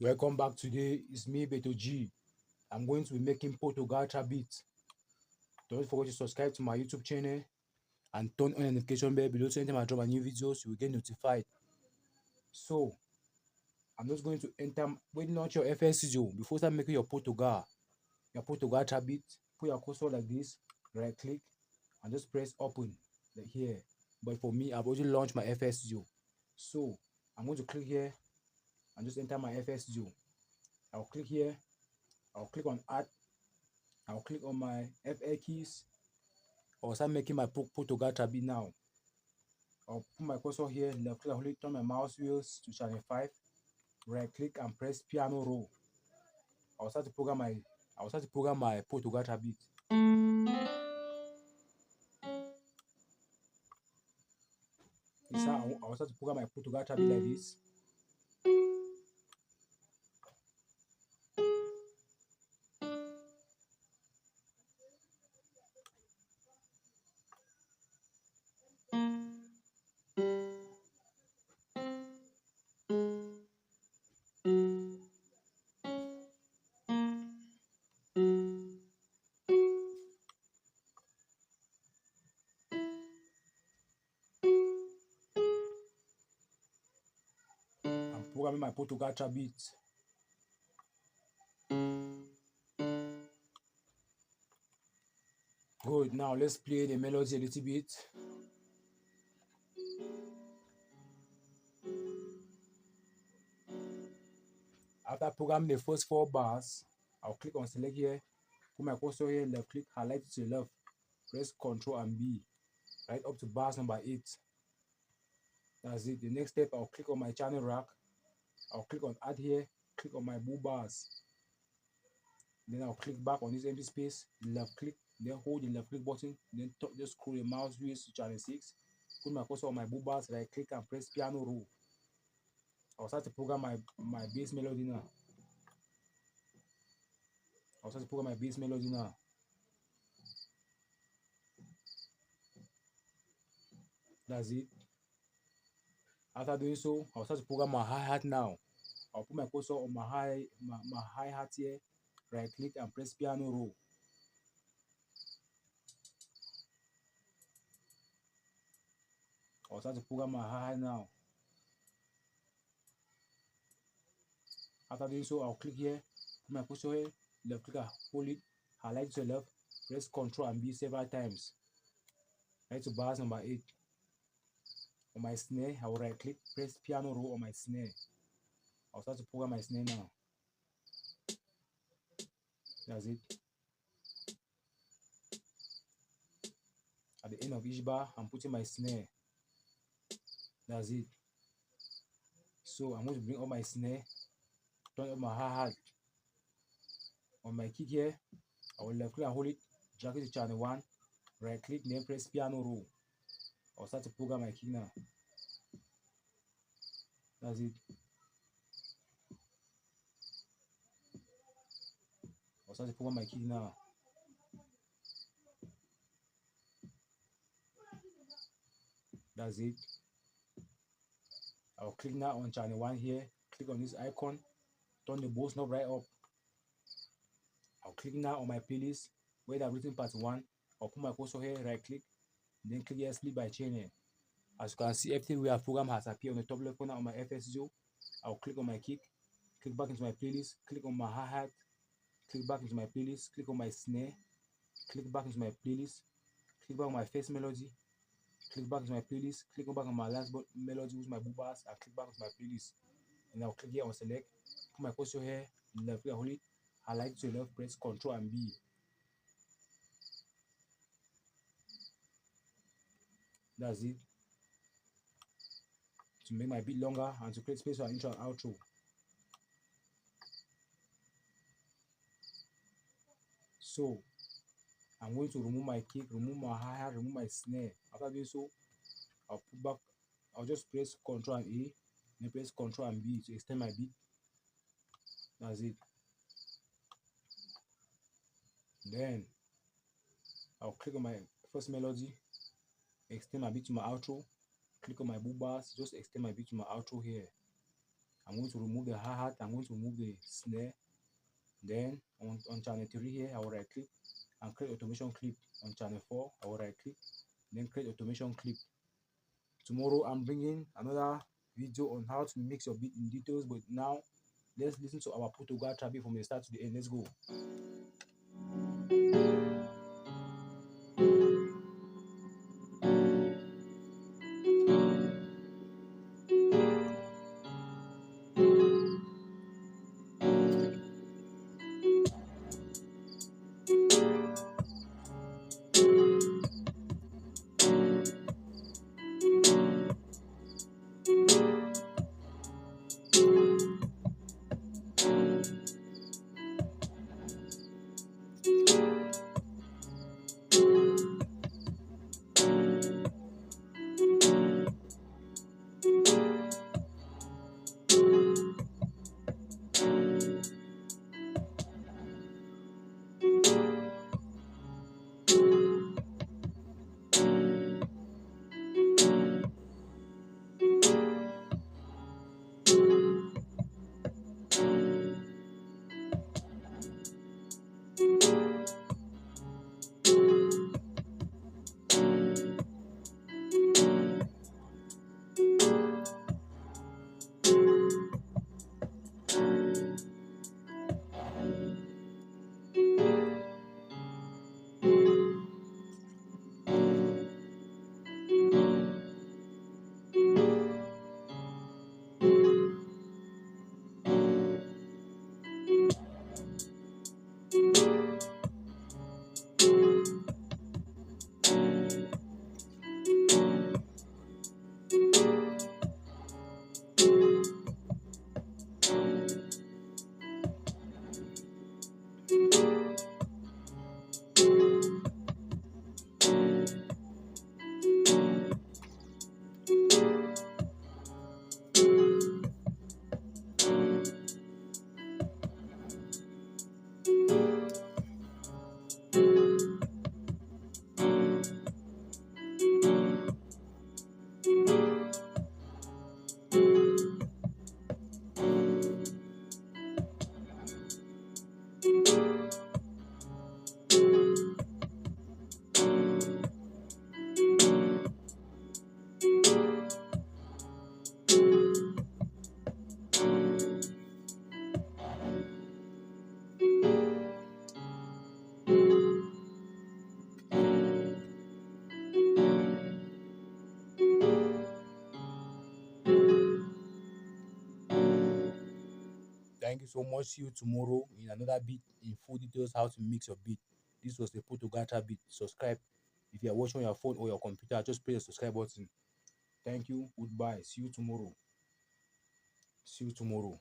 Welcome back. Today it's me, Beto G. I'm going to be making Portugal beat. Don't forget to subscribe to my YouTube channel and turn on the notification bell below so anytime I drop a new videos, you will get notified. So I'm just going to enter when you launch your FS Studio before start making your Portugal beat. Put your cursor like this, right click, and just press open like here. But for me, I've already launched my FS Studio. So I'm going to click here and just enter my FS Studio. I'll click here, I'll click on add, I'll click on my FA keys. I'll start making my Portugal beat now. I'll put my cursor here, left click, hold it, turn my mouse wheels to channel 5, right click and press piano roll. I'll start to program my Portugal beat. This is how I'll start to program my Portugal beat like this. I'm programming my Portugal beat. Good, now let's play the melody a little bit. After programming the first 4 bars, I'll click on select here, put my cursor here, left click, highlight it to the left, press Ctrl and B, right up to bars number 8. That's it. The next step, I'll click on my channel rack, I'll click on add here, click on my blue bars. Then I'll click back on this empty space, left click, then hold the left click button, then just scroll the mouse wheels to channel 6, put my cursor on my blue bars, right click and press piano roll. I'll start to program my bass melody now. That's it. After doing so, I'll start to program my hi-hat now. I'll put my cursor on my hi-hat here, right click and press piano roll. I'll start to program my hi-hat now. After doing so, I'll click here, put my cursor here, left click, hold it, highlight to the left, press Ctrl and B several times. Right to bars number 8. On my snare, I will right click, press piano roll on my snare. I'll start to program my snare now. That's it. At the end of each bar, I'm putting my snare. That's it. So I'm going to bring up my snare, turn up my hi-hat. On my kick here, I will left click and hold it, drag it to channel 1, right click, then press piano roll. I'll start to program my kick now. That's it. I'll start to program my kick now. That's it. I'll click now on channel 1 here, click on this icon, turn the boss knob right up. I'll click now on my playlist where I've written part 1. I'll put my cursor here, right click, then click here, split by channel. As you can see, everything we have programmed has appeared on the top left corner on my FS Studio. I'll click on my kick, click back into my playlist, click on my hi-hat, click back into my playlist, click on my snare, click back into my playlist, click back on my first melody, click back into my playlist, click back on my last melody with my blue bars, and click back into my playlist. And I'll click here on select, put my cursor here, left click, hold it, highlight to the left, press Ctrl and B. That's it. To make my beat longer and to create space for intro and outro. So I'm going to remove my kick, remove my hi-hat, remove my snare. After doing so, I'll put back, I'll just press Ctrl and A, then press Ctrl and B to extend my beat. That's it. Then I'll click on my first melody, extend my beat to my outro, click on my blue bars, just extend my beat to my outro here. I'm going to remove the hi-hat. I'm going to remove the snare. Then on channel 3 here, I will right click and create automation clip. On channel 4, I will right click, then create automation clip. Tomorrow I'm bringing another video on how to mix your beat in details, but now let's listen to our Portugal trap beat from the start to the end. Let's go. Thank you so much. See you tomorrow in another beat in full details how to mix your beat. This was the Portugal trap beat. Subscribe. If you are watching on your phone or your computer, just press the subscribe button. Thank you. Goodbye. See you tomorrow. See you tomorrow.